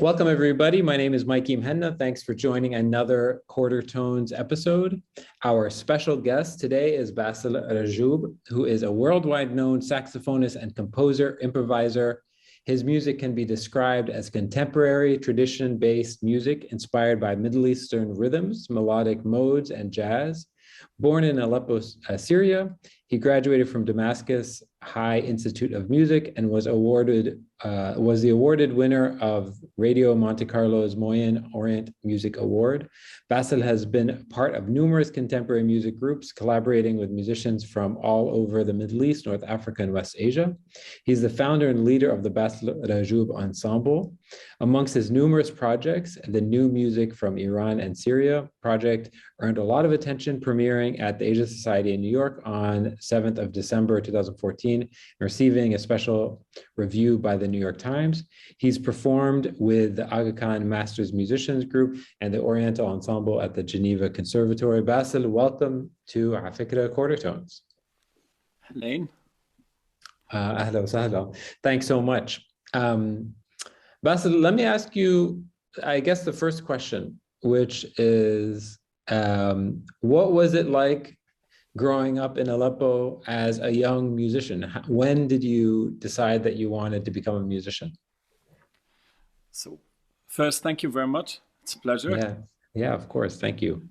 Welcome, everybody. My name is Mikey Mhenna. Thanks for joining another Quartertones episode. Our special guest today is Basel Rajoub, who is a worldwide known saxophonist and composer, improviser. His music can be described as contemporary, tradition-based music inspired by Middle Eastern rhythms, melodic modes, and jazz. Born in Aleppo, Syria, he graduated from Damascus High Institute of Music and was the awarded winner of Radio Monte Carlo's Moyen Orient Music Award. Basel has been part of numerous contemporary music groups, collaborating with musicians from all over the Middle East, North Africa, and West Asia. He's the founder and leader of the Basel Rajoub Ensemble. Amongst his numerous projects, the New Music from Iran and Syria project earned a lot of attention, premiering at the Asia Society in New York on 7th of December 2014, and receiving a special review by the New York Times. He's performed with the Aga Khan Masters Musicians Group and the Oriental Ensemble at the Geneva Conservatory. Basel, welcome to afikra Quartertones. Hello. Ahla wa sahla. Thanks so much. Basel, let me ask you, I guess, the first question, which is, what was it like growing up in Aleppo as a young musician? When did you decide that you wanted to become a musician? So first, thank you very much. It's a pleasure. Yeah, of course. Thank you.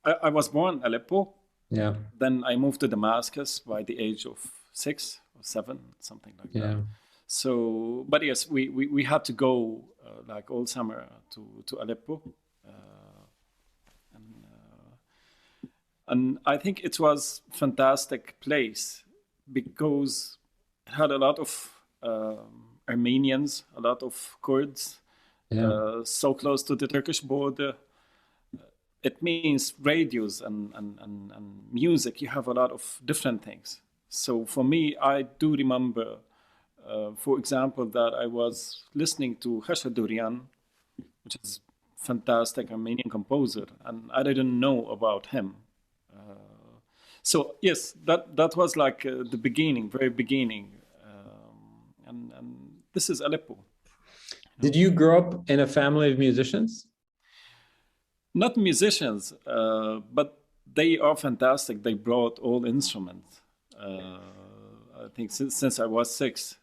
I was born in Aleppo. Yeah. Then I moved to Damascus by the age of 6 or 7, something like that. So, but yes, we had to go like all summer to Aleppo. And I think it was a fantastic place because it had a lot of Armenians, a lot of Kurds, so close to the Turkish border. It means radios and music. You have a lot of different things. So for me, I do remember, for example, that I was listening to Khashoggi, which is a fantastic Armenian composer, and I didn't know about him. So yes, that was like the beginning, very beginning, and this is Aleppo. Did you grow up in a family of musicians? Not musicians, but they are fantastic. They brought all instruments. I think since I was 6.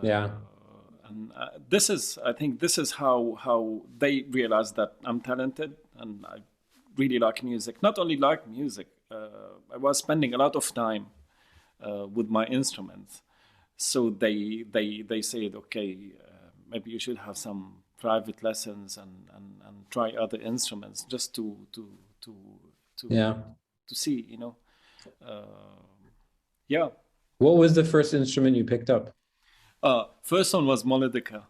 And I think this is how they realized that I'm talented and I really like music. Not only like music, I was spending a lot of time with my instruments. So they said, okay, maybe you should have some private lessons and try other instruments just to see, you know. What was the first instrument you picked up? First one was melodica.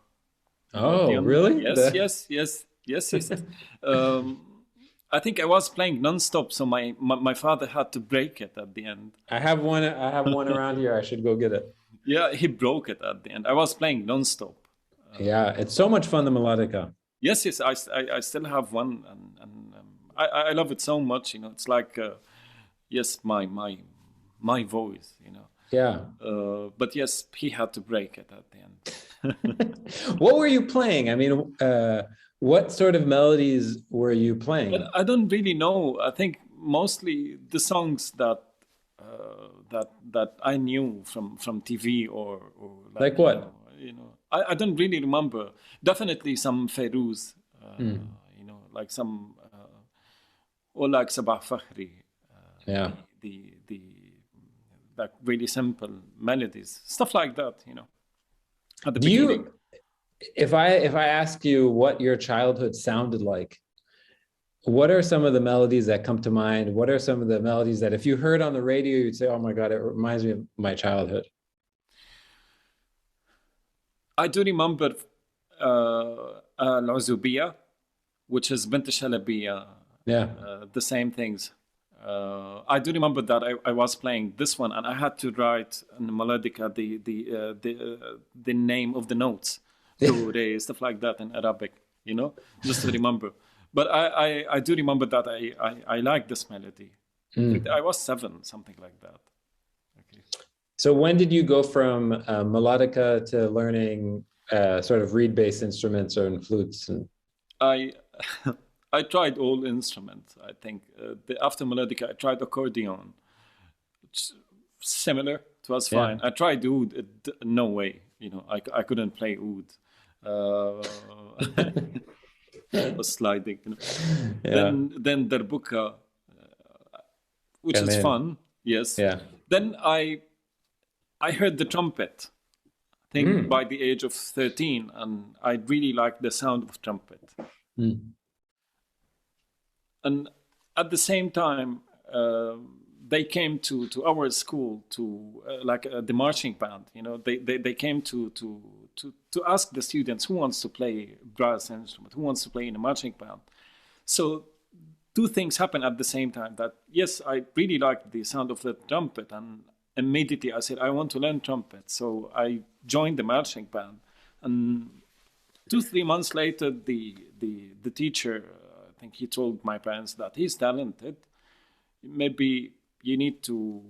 Oh, really? Yes. I think I was playing non-stop, so my father had to break it at the end. I have one around here. I should go get it. Yeah, he broke it at the end. I was playing non-stop. It's so much fun, the melodica. Yes, I still have one, and I love it so much. You know, it's like my voice. You know. Yeah. But yes, he had to break it at the end. What were you playing? I mean, what sort of melodies were you playing? I don't really know. I think mostly the songs that I knew from TV or like what? You know, I don't really remember. Definitely some Ferouz, you know, like some or like Sabah Fakhri. The like really simple melodies, stuff like that. You know. At the beginning. If I ask you what your childhood sounded like, what are some of the melodies that come to mind? What are some of the melodies that if you heard on the radio, you'd say, oh my God, it reminds me of my childhood? I do remember Al-Azubiyya, which is Bint Shalabiya. The same things. I do remember that I was playing this one and I had to write in the melodica the name of the notes. Do, re, stuff like that in Arabic, you know, just to remember. But I do remember that I like this melody. I was 7, something like that. Okay. So when did you go from melodica to learning sort of reed-based instruments or flutes? And I I tried all instruments. I think after melodica, I tried accordion. It's similar. It was yeah, fine. I tried oud. No way. I couldn't play oud. It was sliding. yeah, Then darbuka, which come is in. fun. Yes. Yeah. Then I heard the trumpet. I think Mm. by the age of 13, and I really liked the sound of trumpet. Mm. And at the same time, they came to our school to the marching band. They came to ask the students who wants to play brass instrument, who wants to play in a marching band. So two things happened at the same time. That yes, I really liked the sound of the trumpet, and immediately I said I want to learn trumpet. So I joined the marching band, and 2-3 months later, the teacher, I think he told my parents that he's talented. Maybe you need to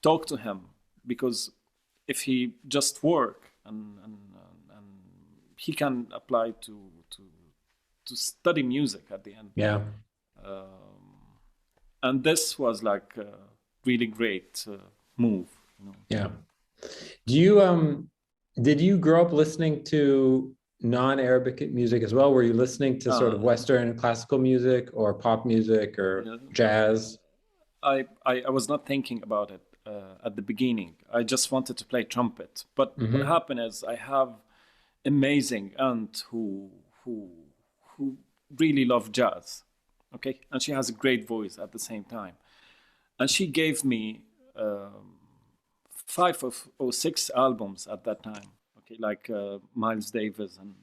talk to him, because if he just work and he can apply to study music at the end. Yeah. And this was like a really great move. Yeah. Do you did you grow up listening to non-Arabic music as well? Were you listening to sort of Western classical music or pop music or jazz? I was not thinking about it at the beginning. I just wanted to play trumpet. But what happened is I have amazing aunt who really loved jazz. Okay, and she has a great voice at the same time. And she gave me 5 or 6 albums at that time. Okay, like Miles Davis and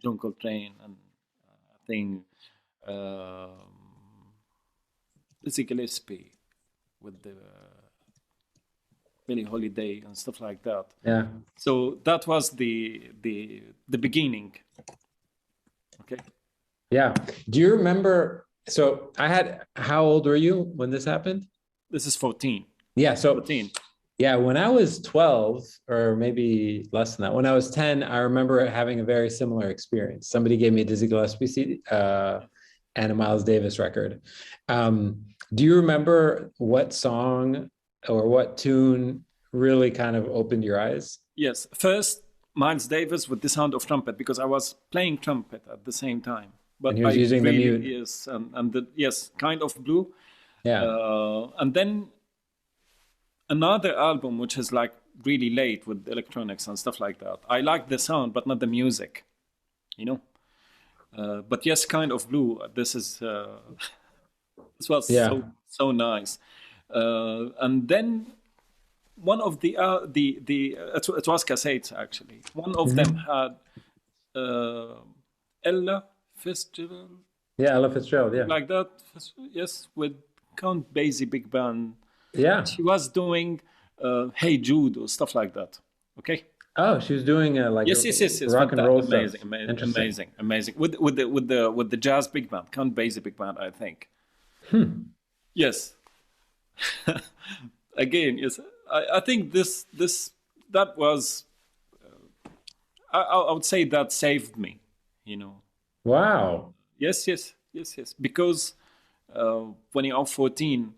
John Coltrane and I think Dizzy Gillespie with the Billie Holiday and stuff like that. Yeah. So that was the beginning. Okay. Yeah. Do you remember? So how old were you when this happened? This is 14. Yeah. So 14. yeah, when I was 12, or maybe less than that, when I was 10, I remember having a very similar experience. Somebody gave me a Dizzy Gillespie CD, and a Miles Davis record. Do you remember what song or what tune really kind of opened your eyes? Yes. First, Miles Davis with the sound of trumpet, because I was playing trumpet at the same time. But And he was using the mute. Yes, and yes, kind of blue. Yeah. And then another album which is like really late with electronics and stuff like that. I like the sound, but not the music, But yes, kind of blue. This was so nice. And then one of it was cassettes actually. One of them had Ella Fitzgerald. Yeah, Ella Fitzgerald. Yeah, like that. Yes, with Count Basie big band. Yeah. She was doing Hey Jude or stuff like that. Okay. Oh, she was doing like yes, rock and roll stuff. Amazing. With the jazz big band, Count Basie big band, I think. Yes. Again, yes. I think that was. I would say that saved me. Wow. Yes. Because when you're 14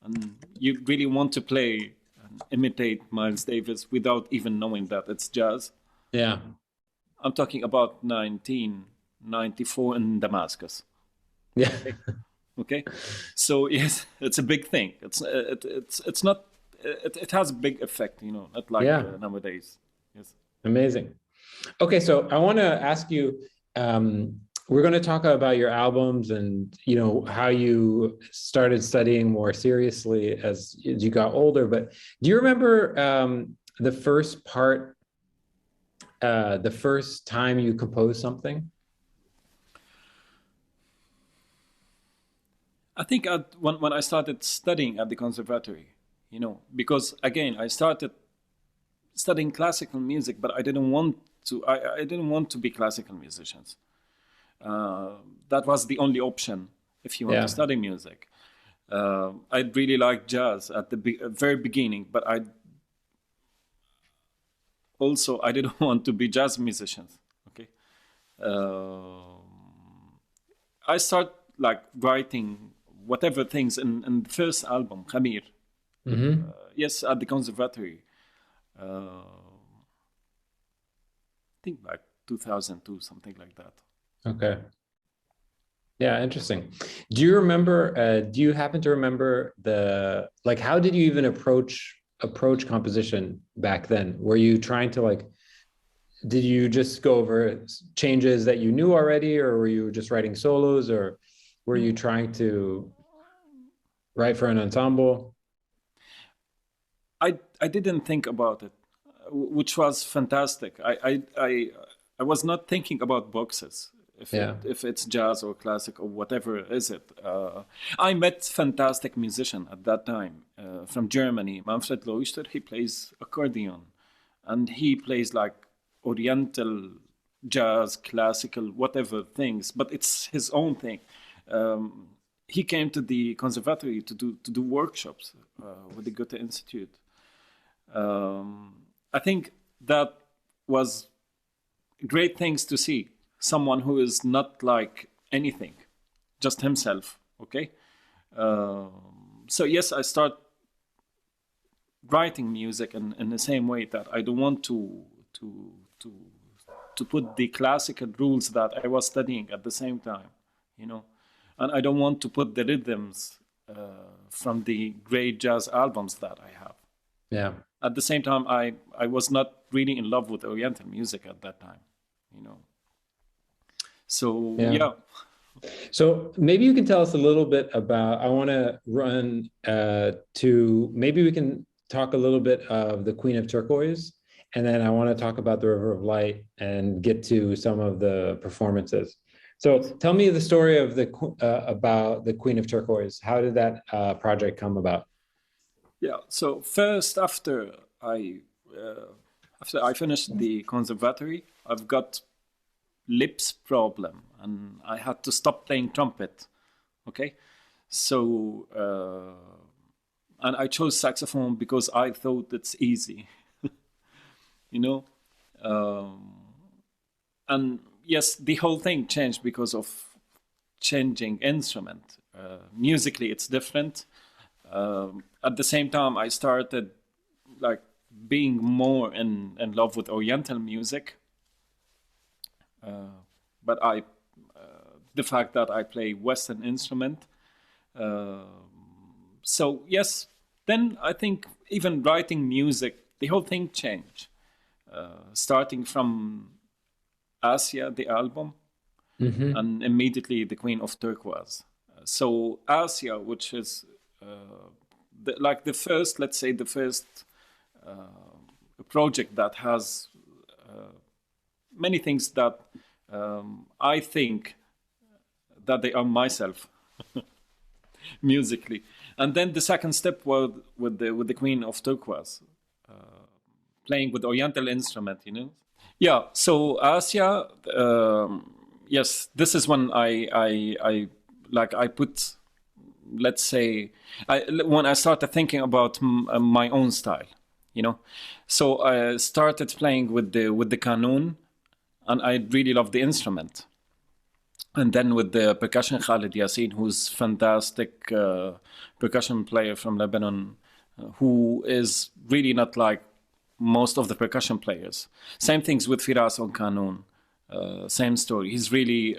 and you really want to play and imitate Miles Davis without even knowing that it's jazz. Yeah. I'm talking about 1994 in Damascus. Yeah. Okay. So yes, it's a big thing. It's not. It has a big effect, not like nowadays. Yes. Amazing. Okay, so I want to ask you. We're going to talk about your albums and how you started studying more seriously as you got older. But do you remember the first time you composed something? I think when I started studying at the conservatory, because again I started studying classical music, but I didn't want to. I didn't want to be classical musicians. That was the only option if you want to study music. I really liked jazz at the very beginning, but I also I didn't want to be jazz musicians. Okay, I start like writing whatever things in the first album, Khamir. Yes, at the conservatory. I think like 2002, something like that. Okay. Yeah, interesting. Do you remember, do you happen to remember like, how did you even approach composition back then? Were you trying to like, did you just go over changes that you knew already, or were you just writing solos, or were you trying to write for an ensemble? I didn't think about it, which was fantastic. I was not thinking about boxes. If it's jazz or classic or whatever is it. I met fantastic musician at that time from Germany, Manfred Leuchter. He plays accordion, and he plays like Oriental jazz, classical, whatever things, but it's his own thing. He came to the conservatory to do workshops with the Goethe Institute. I think that was great things to see. Someone who is not like anything, just himself. Okay, so yes, I start writing music in the same way that I don't want to put the classical rules that I was studying at the same time, you know, and I don't want to put the rhythms from the great jazz albums that I have. Yeah. At the same time, I was not really in love with Oriental music at that time, you know. So, yeah. So maybe you can tell us a little bit about, I want to run to, maybe we can talk a little bit of the Queen of Turquoise, and then I want to talk about the River of Light and get to some of the performances. So tell me the story of about the Queen of Turquoise. How did that project come about? Yeah, so first after I finished the conservatory, I've got lips problem and I had to stop playing trumpet. Okay, so and I chose saxophone because I thought it's easy, you know. And yes, the whole thing changed because of changing instrument. Musically, it's different. At the same time, I started like being more in love with Oriental music. But the fact that I play Western instrument. So yes, then I think even writing music, the whole thing changed. Starting from Asia, the album, and immediately the Queen of Turquoise. So Asia, which is like the first, let's say the first project that has many things that I think that they are myself musically, and then the second step was with the Queen of Turquoise, playing with Oriental instrument, you know. Yeah, so Asia, yes, this is when I put, let's say, when I started thinking about my own style, you know. So I started playing with the qanun, and I really love the instrument. And then with the percussion, Khalid Yassin, who's fantastic percussion player from Lebanon, who is really not like most of the percussion players. Same things with Firas on qanun. Same story. He's really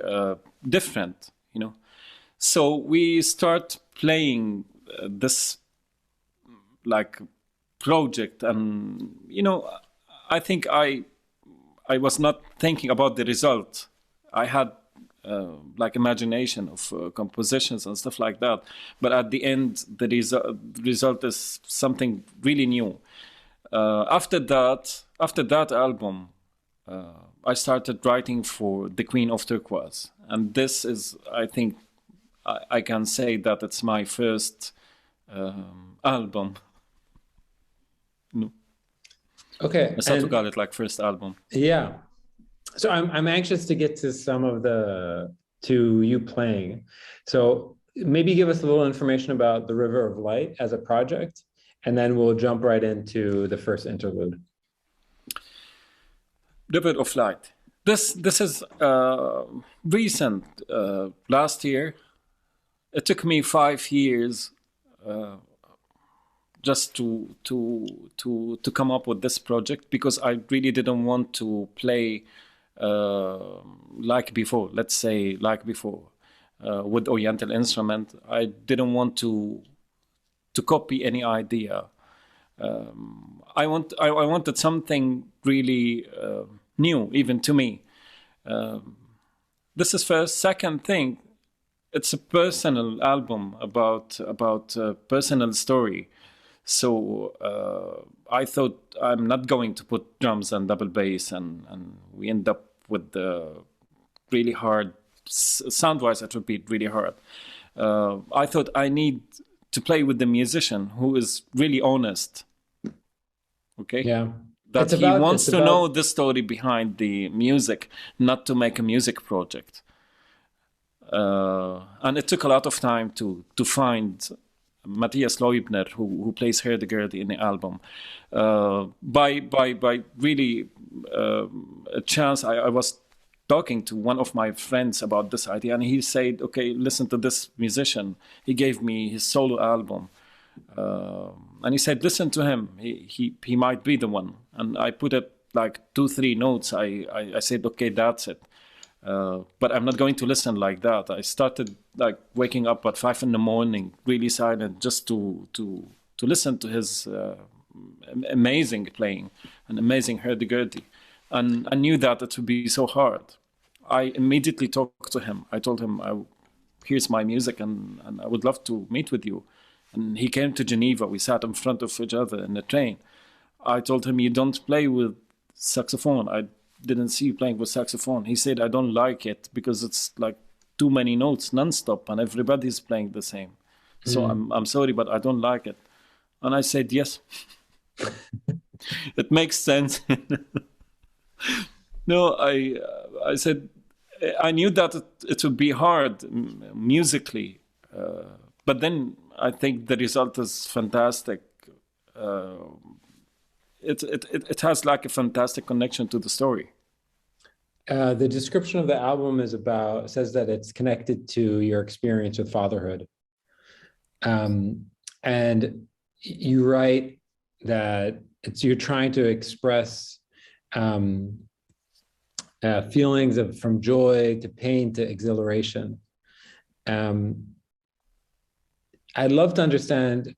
different, you know. So we start playing this like project, and you know, I think I was not thinking about the result. I had like imagination of compositions and stuff like that, but at the end, the result is something really new. After that album, I started writing for the Queen of Turquoise, and this is, I think, I can say that it's my first album. No. Okay. I start to call it like first album. Yeah. So I'm anxious to get to some of to you playing. So maybe give us a little information about the River of Light as a project, and then we'll jump right into the first interlude. River of Light. This is recent. Last year, it took me 5 years just to come up with this project, because I really didn't want to play like before. Let's say like before, with Oriental instrument. I didn't want to copy any idea. I wanted something really new, even to me. This is first. Second thing, it's a personal album about personal story. So I thought I'm not going to put drums and double bass, and we end up with the really hard sound-wise. It would be really hard. I thought I need to play with the musician who is really honest. Okay. Yeah. That he wants to know the story behind the music, not to make a music project. And it took a lot of time to find Matthias Leubner, who plays Herdegard in the album. By really a chance, I was talking to one of my friends about this idea, and he said, "Okay, listen to this musician." He gave me his solo album, and he said, "Listen to him. He might be the one." And I put it like 2-3 notes. I said, "Okay, that's it." But I'm not going to listen like that. I started like waking up at 5 a.m, really silent, just to listen to his amazing playing and amazing hurdy-gurdy. And I knew that it would be so hard. I immediately talked to him. I told him, "Here's my music, and I would love to meet with you." And he came to Geneva. We sat in front of each other in the train. I told him, "You don't play with saxophone. I didn't see you playing with saxophone." He said, "I don't like it because it's like too many notes nonstop and everybody's playing the same. So I'm sorry, but I don't like it." And I said, "Yes." It makes sense. No, I said, I knew that it would be hard musically, but then I think the result is fantastic. It has like a fantastic connection to the story. The description of the album says that it's connected to your experience with fatherhood. And you write that you're trying to express feelings from joy to pain to exhilaration. I'd love to understand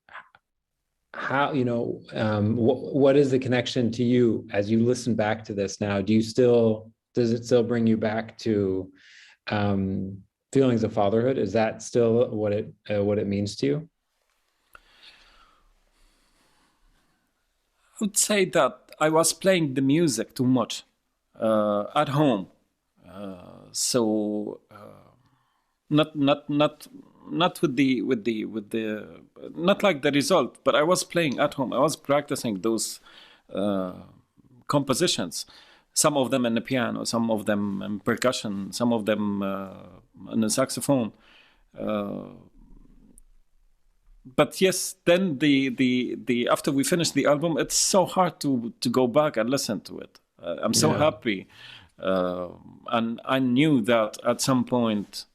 how, what is the connection to you as you listen back to this now? Does it still bring you back to feelings of fatherhood? Is that still what it means to you? I would say that I was playing the music too much at home, so not with the not like the result, but I was playing at home. I was practicing those compositions. Some of them in the piano, some of them in percussion, some of them in the saxophone. But yes, then the after we finished the album, it's so hard to go back and listen to it. I'm so happy, and I knew that at some point,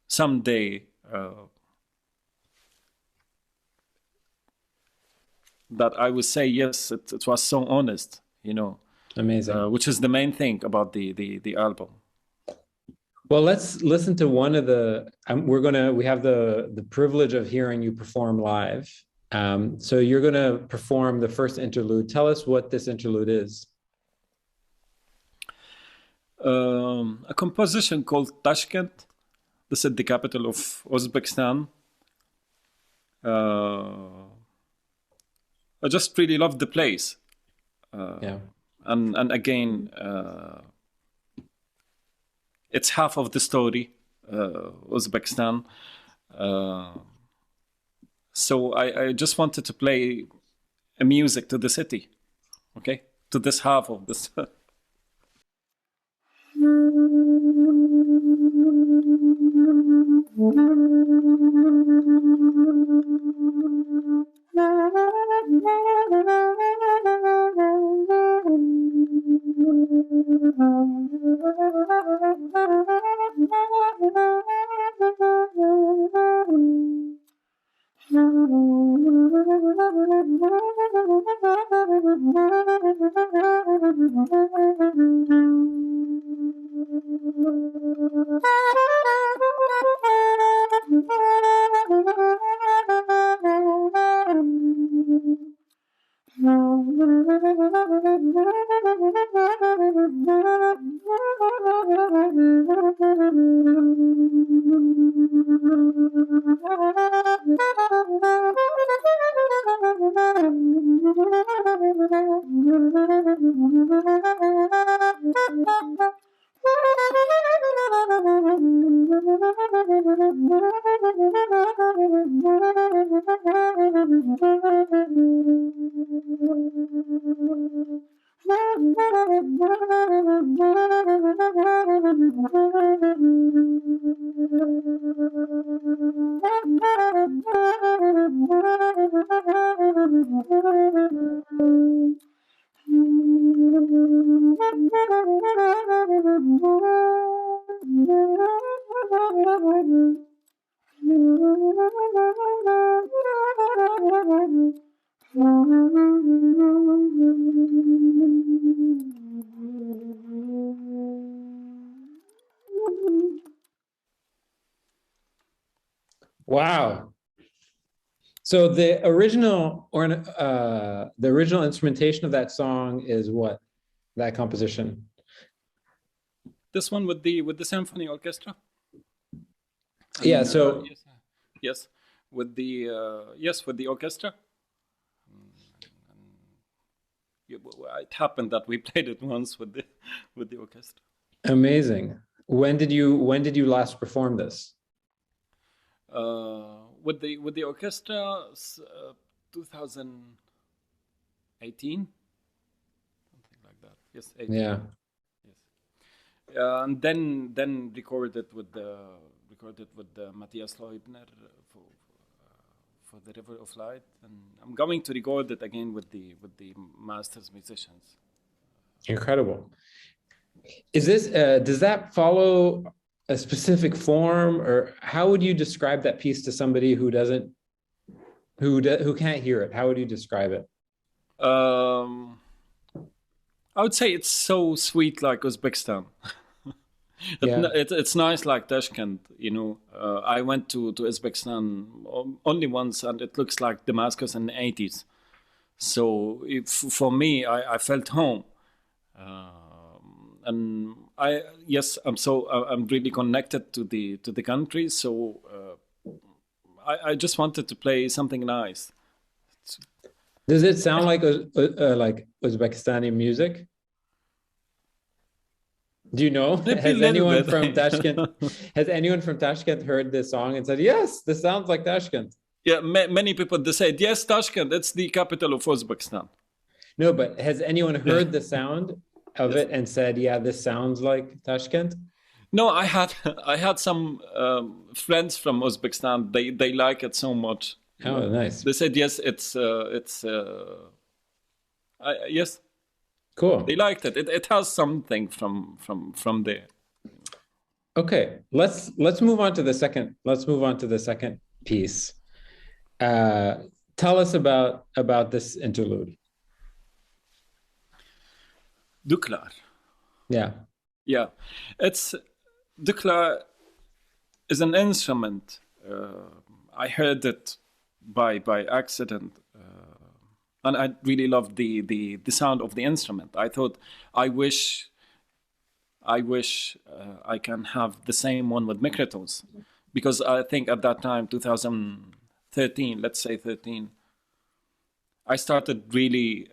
someday, that I would say yes. It was so honest, Amazing. Which is the main thing about the album. Well, let's listen to one of the. We have the privilege of hearing you perform live. So you're gonna perform the first interlude. Tell us what this interlude is. A composition called Tashkent. This is the capital of Uzbekistan. I just really love the place. And again, it's half of the story, Uzbekistan. So I just wanted to play a music to the city, okay? To this half of this. Wow. So the original instrumentation of that song is what? That composition? This one with the symphony orchestra. And, yeah. So yes, with the orchestra. It happened that we played it once with the orchestra. Amazing. When did you last perform this? With the orchestra, 2018, something like that. Yes, 18. Yeah. Yes, and then recorded with the Matthias Leubner for the River of Light, and I'm going to record it again with the masters musicians. Incredible. Is this does that follow a specific form, or how would you describe that piece to somebody who can't hear it? How would you describe it? I would say it's so sweet like Uzbekistan. It's nice like Tashkent, I went to Uzbekistan only once, and it looks like Damascus in the 80s. So for me, I felt home. And I'm really connected to the country. So I just wanted to play something nice. Does it sound like Uzbekistani music? Do you know? Has anyone from Tashkent heard this song and said, "Yes, this sounds like Tashkent"? Yeah, many people they said, "Yes, Tashkent. It's the capital of Uzbekistan." No, but has anyone heard the sound of it and said, "Yeah, this sounds like Tashkent"? No, I had some friends from Uzbekistan. They like it so much. Oh, nice. They said, "Yes, it's yes." Cool. They liked it. It has something from there. Okay, let's move on to the second. Let's move on to the second piece. Tell us about this interlude. Duclar. Yeah. It's Duclar is an instrument. I heard it by accident. And I really loved the sound of the instrument. I thought, I wish I can have the same one with microtones, because I think at that time, 2013, let's say 13, I started really,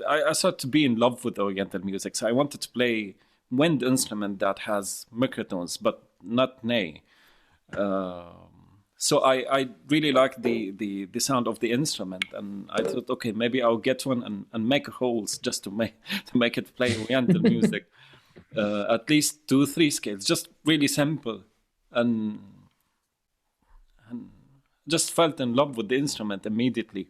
I started to be in love with Oriental music. So I wanted to play wind instrument that has microtones, but not ney. So I really like the sound of the instrument, and I thought, okay, maybe I'll get one and make holes just to make it play Oriental music, at least 2-3 scales, just really simple, and just felt in love with the instrument immediately.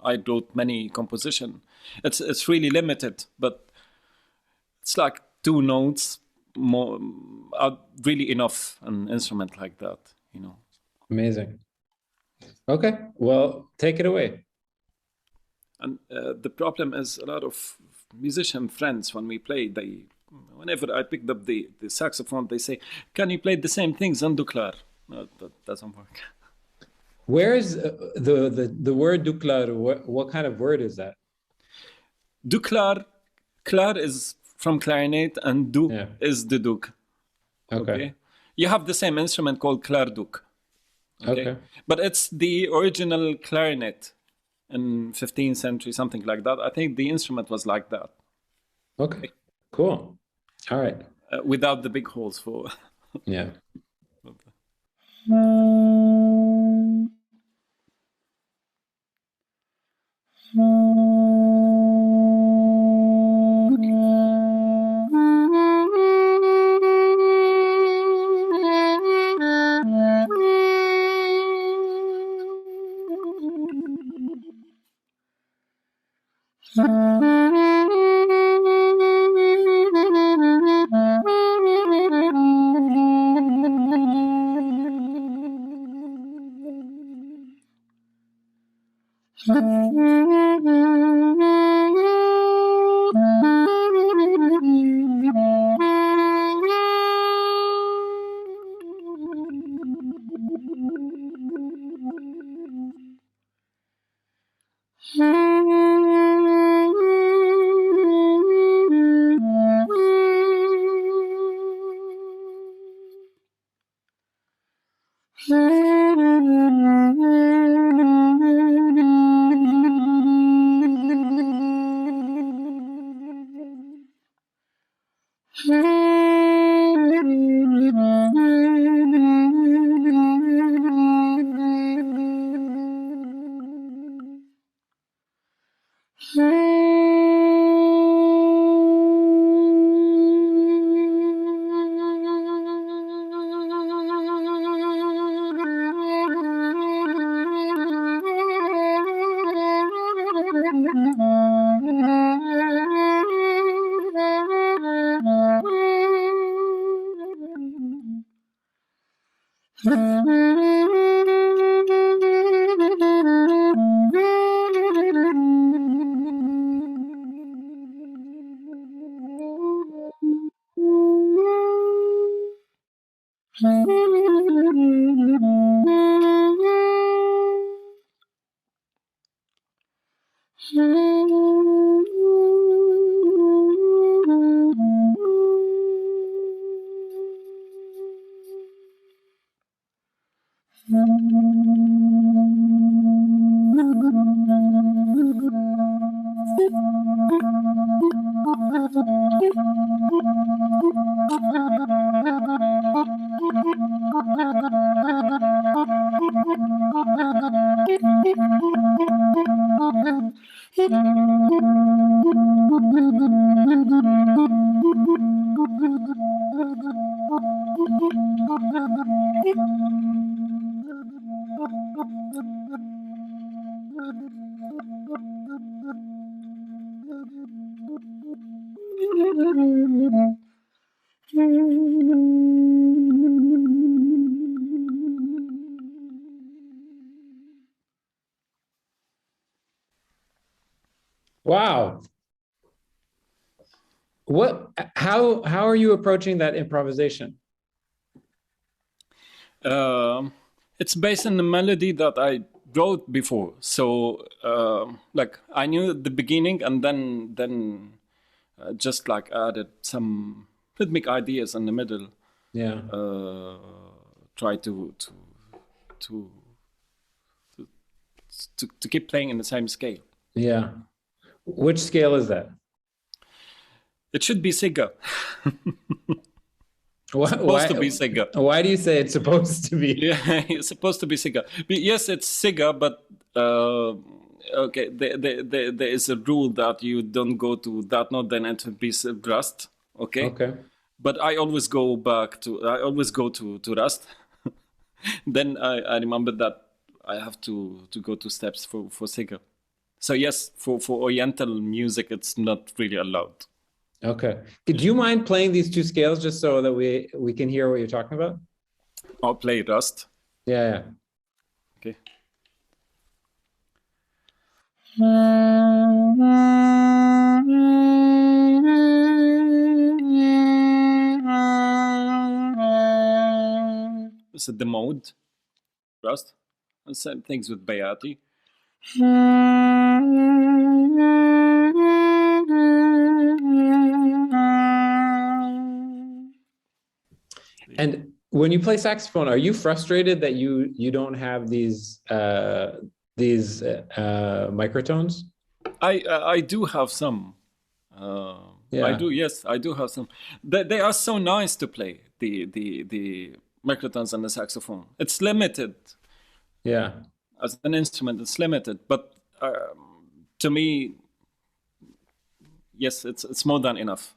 I wrote many composition. It's really limited, but it's like two notes more are really enough an instrument like that, you know. Amazing. Okay, well, take it away. And the problem is a lot of musician friends, when we play, whenever I picked up the saxophone, they say, can you play the same things on Duclar? No, that doesn't work. Where is the word Duclar? What kind of word is that? Duclar, clar is from clarinet, and is the duc. Okay. You have the same instrument called clarduc. Okay. But it's the original clarinet in 15th century, something like that. I think the instrument was like that. Okay, cool. All right. Without the big holes for... Yeah. Wow. How are you approaching that improvisation? It's based on the melody that I wrote before. So like I knew at the beginning, and then just like added some rhythmic ideas in the middle. Yeah. Try to keep playing in the same scale. Yeah. Which scale is that? It should be Sega. Supposed to be Sega. Why do you say it's supposed to be? Yeah, it's supposed to be Sega. Yes, it's Sega, but okay, there is a rule that you don't go to that note, then it will be Rust. Okay. Okay. But I always go to Rust. Then I remember that I have to go to steps for Sega. So yes, for Oriental music, it's not really allowed. Okay. Do you mind playing these two scales just so that we can hear what you're talking about? I'll play Rust. Yeah. Okay. This is the mode, Rust. And same things with Bayati. And when you play saxophone, are you frustrated that you don't have these microtones? I do have some. I do, yes, I do have some. They are so nice to play, the microtones and the saxophone. It's limited. Yeah. As an instrument, it's limited, but to me, yes, it's more than enough.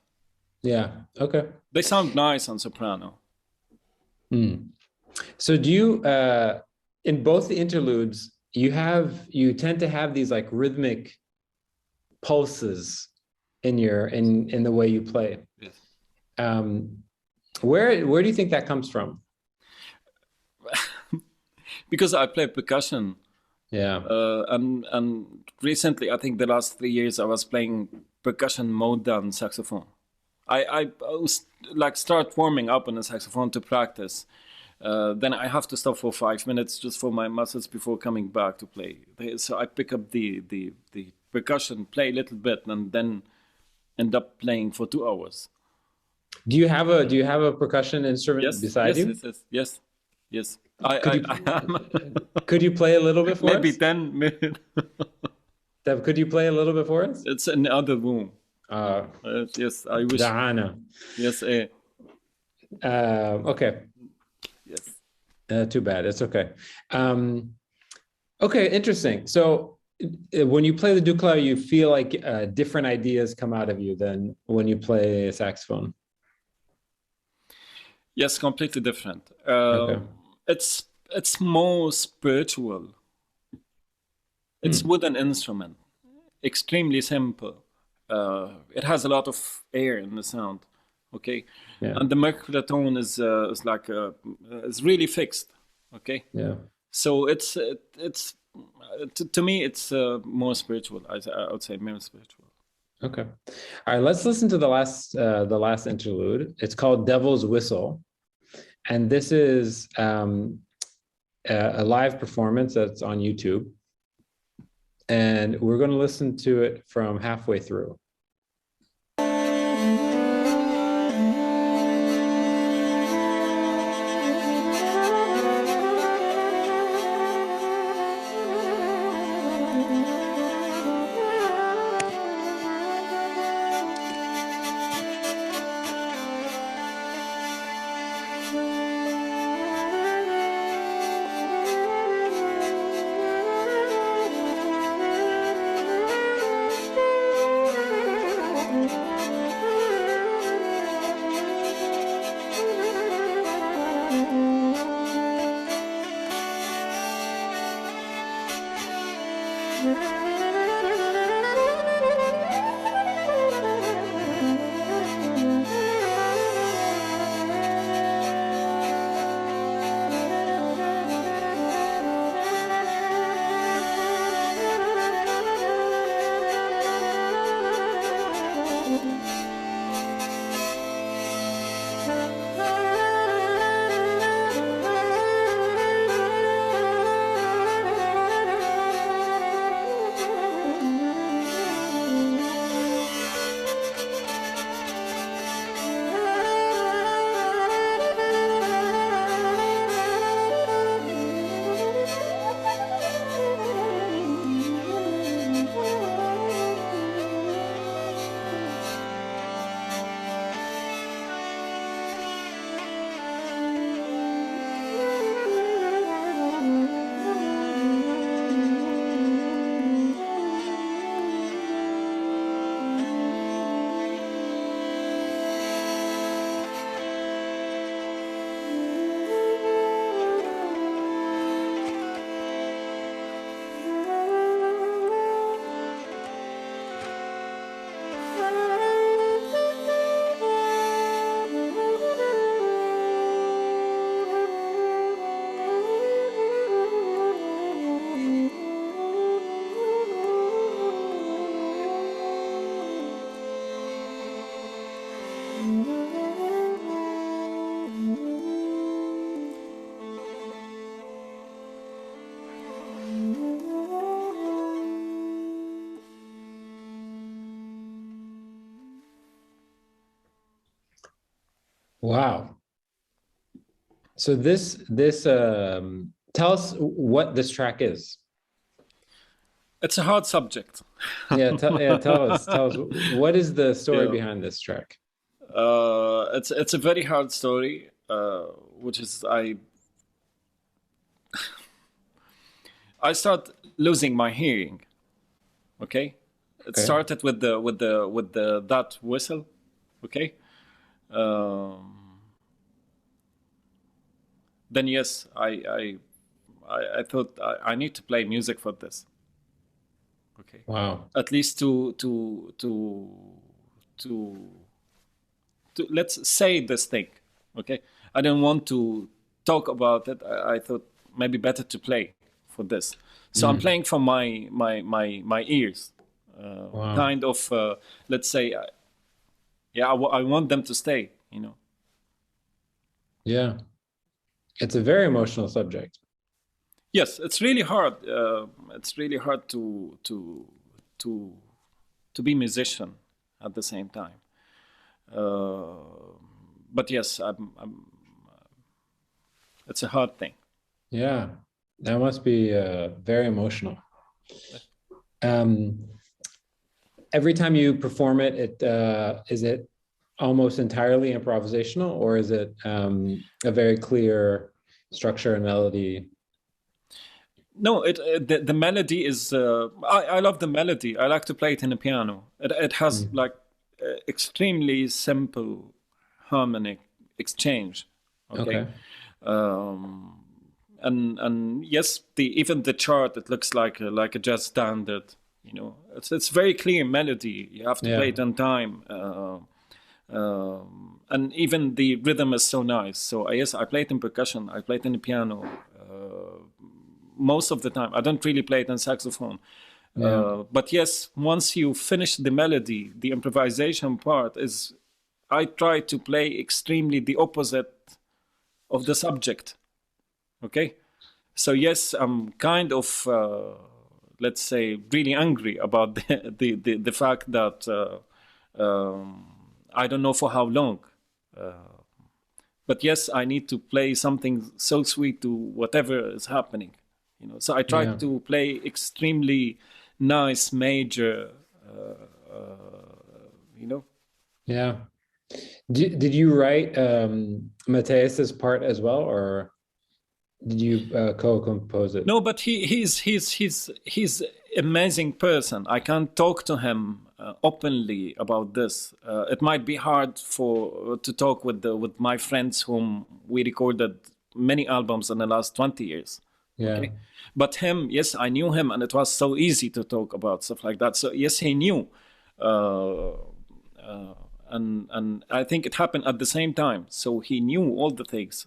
Yeah. Okay. They sound nice on soprano. So do you in both the interludes, you tend to have these like rhythmic pulses in the way you play. Yes. Where do you think that comes from? Because I play percussion. Yeah. And recently, I think the last 3 years, I was playing percussion more than saxophone. I was like start warming up on the saxophone to practice. Then I have to stop for 5 minutes just for my muscles before coming back to play. So I pick up the percussion, play a little bit, and then end up playing for 2 hours. Do you have a percussion instrument beside you? Yes. Could you play a little bit for maybe us? 10 minutes. Deb, could you play a little bit for us? It's in the other room. Yes, I wish. Dana. Yes, okay. Yes. Too bad. It's okay. Okay, interesting. So when you play the Duclar, you feel like different ideas come out of you than when you play a saxophone. Yes, completely different. Okay. It's more spiritual. It's wooden instrument, extremely simple. It has a lot of air in the sound. Okay, yeah. And the microtone is like it's really fixed. Okay. Yeah. So it's to me it's more spiritual. I would say more spiritual. Okay. All right. Let's listen to the last interlude. It's called Devil's Whistle, and this is a live performance that's on YouTube, and we're going to listen to it from halfway through. Wow. So this tell us what this track is. It's a hard subject. Yeah, tell us what is the story Yeah. behind this track? It's a very hard story, which is I start losing my hearing. Okay, it Okay. started with the that whistle. Okay, then yes, I thought I need to play music for this. Okay, Wow. at least to let's say this thing. Okay, I don't want to talk about it. I thought maybe better to play for this. So I'm playing for my ears, Wow. kind of let's say, yeah, I want them to stay. Yeah. It's a very emotional subject. Yes, it's really hard. It's really hard to to be musician at the same time. But yes, it's a hard thing. Yeah. That must be very emotional. Um, every time you perform it, is it almost entirely improvisational, or is it a very clear structure and melody? No, the melody is. I love the melody. I like to play it in the piano. It has like extremely simple harmonic exchange. Okay. Okay. And yes, even the chart, it looks like a jazz standard. It's very clear melody. You have to play it on time. And even the rhythm is so nice. So yes, I play it in percussion. I play it in the piano. Most of the time, I don't really play it on saxophone. But yes, once you finish the melody, the improvisation part is, I try to play extremely the opposite of the subject. Okay, so yes, I'm kind of let's say really angry about the fact that I don't know for how long. But yes, I need to play something so sweet to whatever is happening. So I try to play extremely nice major. Yeah. Did you write Mateus's part as well, or did you co-compose it? No, but he's amazing person. I can't talk to him openly about this. It might be hard to talk with my friends whom we recorded many albums in the last 20 years. Yeah. Okay? But him, yes, I knew him, and it was so easy to talk about stuff like that. So yes, he knew, and I think it happened at the same time. So he knew all the things.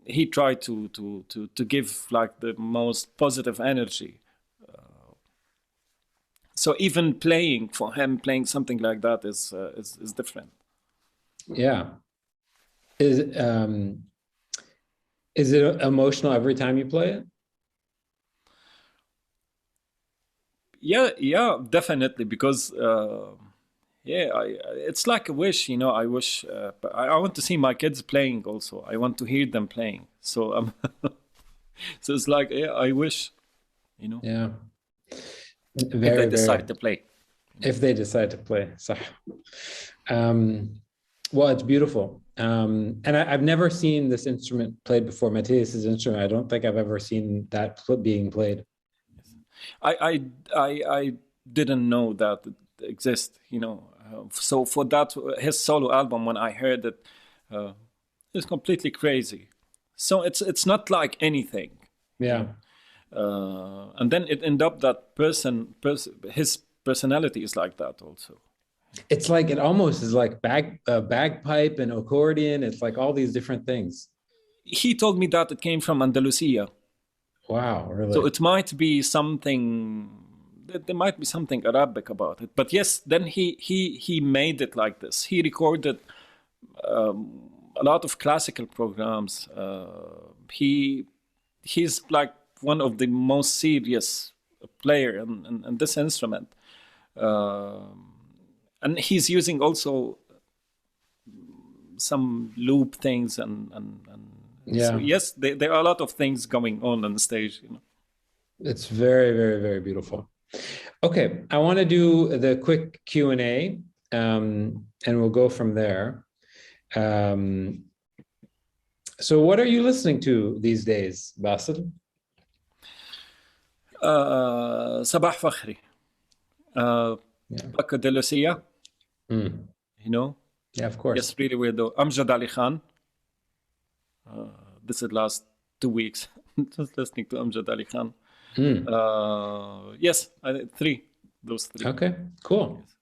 He tried to give like the most positive energy. So even playing for him, playing something like that is different. Yeah. Is it emotional every time you play it? Yeah, definitely, because it's like a wish, I wish, but I want to see my kids playing also. I want to hear them playing. So so it's like, yeah, I wish, Yeah. if they decide to play. If they decide to play. So, well, it's beautiful. And I've never seen this instrument played before. Mateus's instrument. I don't think I've ever seen that being played. I didn't know that it exists, So for that, his solo album, when I heard it, it's completely crazy. So it's not like anything. Yeah. And then it ended up that his personality is like that also. It's like, it almost is like bagpipe and accordion. It's like all these different things. He told me that it came from Andalusia. Wow, really? So it might be something. There might be something Arabic about it. But yes, then he made it like this. He recorded a lot of classical programs. He's like one of the most serious player in this instrument. and he's using also some loop things and so yes, there are a lot of things going on the stage. It's very, very, very beautiful. Okay, I want to do the quick Q&A, and we'll go from there. So what are you listening to these days, Basel? Sabah Fakhri, Baka de Lucia, Yeah, of course. Yes, really weird though. Amjad Ali Khan. This is last 2 weeks. Just listening to Amjad Ali Khan. Yes, three. Those three. Okay, cool. Yes.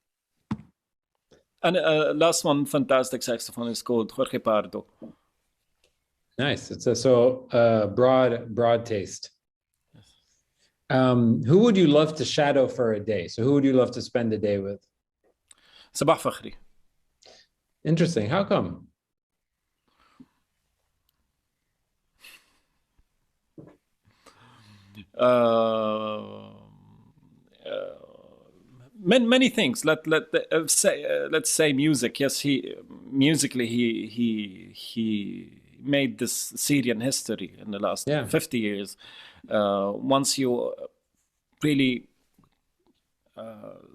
And last one, fantastic saxophonist called Jorge Pardo. Nice. It's broad taste. Yes. Who would you love to shadow for a day? So who would you love to spend a day with? Sabah Fakhri. Interesting. How come? Many things. Let's say music. Yes, he made this Syrian history in the last 50 years. Once you really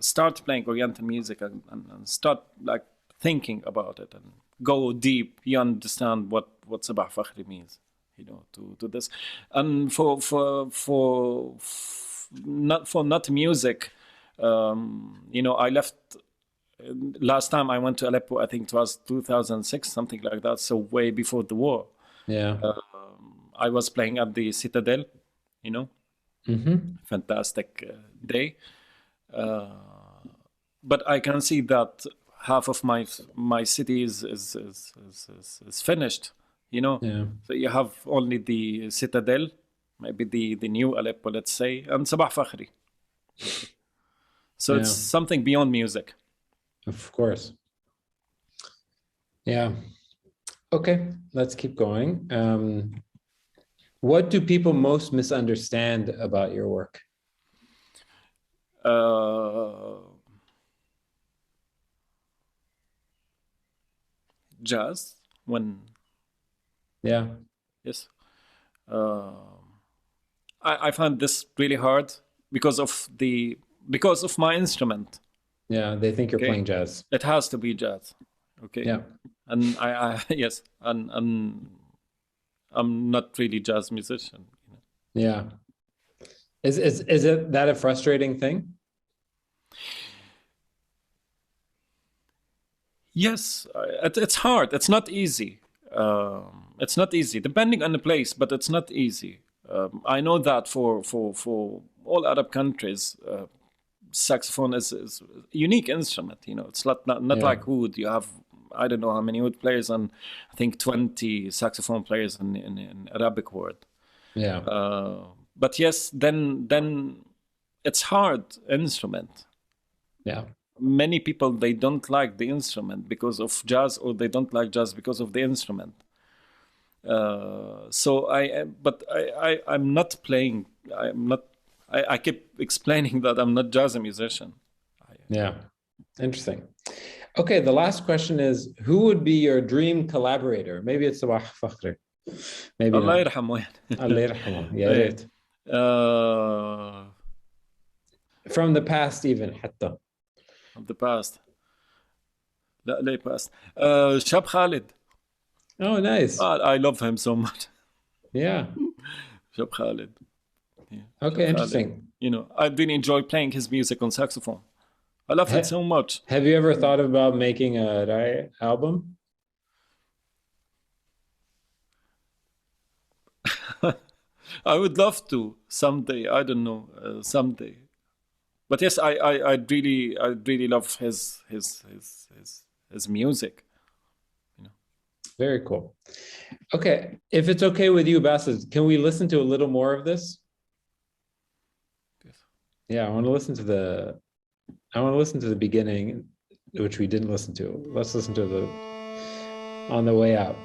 start playing Oriental music and start like thinking about it and go deep, you understand what Sabah Fakhri means, to this. And for not music, I left. Last time I went to Aleppo, I think it was 2006, something like that. So way before the war. Yeah. I was playing at the Citadel, fantastic day. But I can see that half of my city is finished, So you have only the Citadel, maybe the new Aleppo, let's say, and Sabah Fakhri. So it's something beyond music. Of course. Yeah. Okay, let's keep going. What do people most misunderstand about your work? Jazz, when... Yeah. Yes. I find this really hard because of my instrument. Yeah, they think you're playing jazz. It has to be jazz. Okay. Yeah. And yes, and I'm not really jazz musician. Yeah. Is it that a frustrating thing? Yes, it's hard. It's not easy. It's not easy, depending on the place, but it's not easy. I know that for all Arab countries, saxophone is a unique instrument. It's not like oud. You have, I don't know how many oud players, and I think 20 saxophone players in Arabic world. Yeah. But yes, then it's hard instrument. Yeah. Many people, they don't like the instrument because of jazz, or they don't like jazz because of the instrument. So I'm not playing. I keep explaining that I'm not jazz musician. Yeah, interesting. Okay, the last question is, who would be your dream collaborator? Maybe it's Sabah Fakhri. Maybe Allah yarhamu. Allah yarhamu. Ya ريت. From the past even, حتى. Of the past. لا, late past. Shab Khalid. Oh, nice. I love him so much. Yeah. Shab Khalid. Yeah. Okay, Shab interesting. Khalid. I really enjoy playing his music on saxophone. I love it so much. Have you ever thought about making a Rai album? I would love to someday. I don't know, someday. But yes, I'd really love his music. Very cool. Okay, if it's okay with you, Bassett, can we listen to a little more of this? Yes. Yeah, I want to listen to the beginning, which we didn't listen to. Let's listen to on the way out.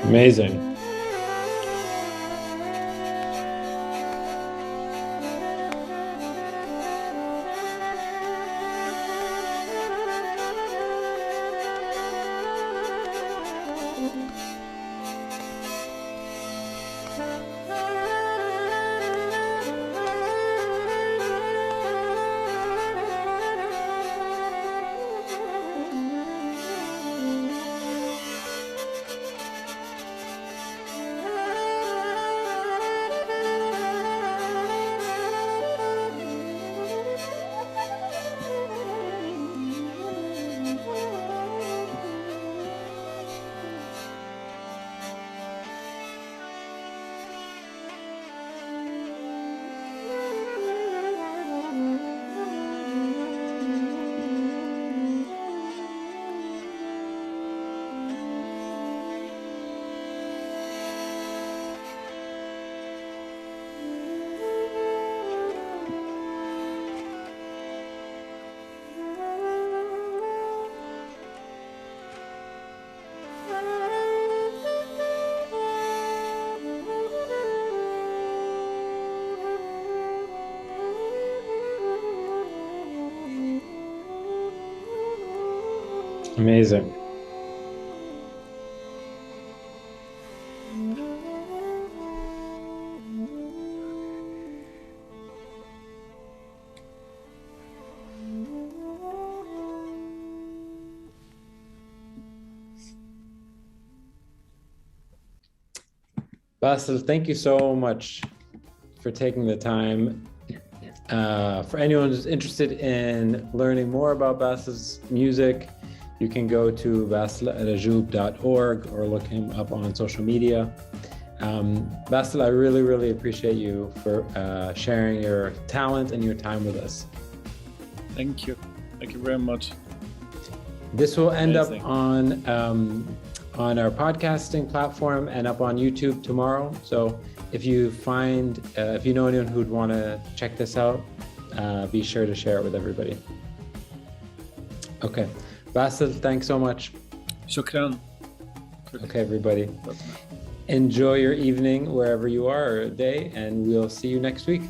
Amazing. Amazing. Basel, thank you so much for taking the time. For anyone who's interested in learning more about Basel's music, you can go to baselrajoub.org or look him up on social media. Basel, I really, really appreciate you for sharing your talent and your time with us. Thank you. Thank you very much. This will end up on our podcasting platform and up on YouTube tomorrow. So if you know anyone who'd want to check this out, be sure to share it with everybody. Okay. Basel, thanks so much. Shukran. Okay, everybody. Enjoy your evening wherever you are, or day, and we'll see you next week.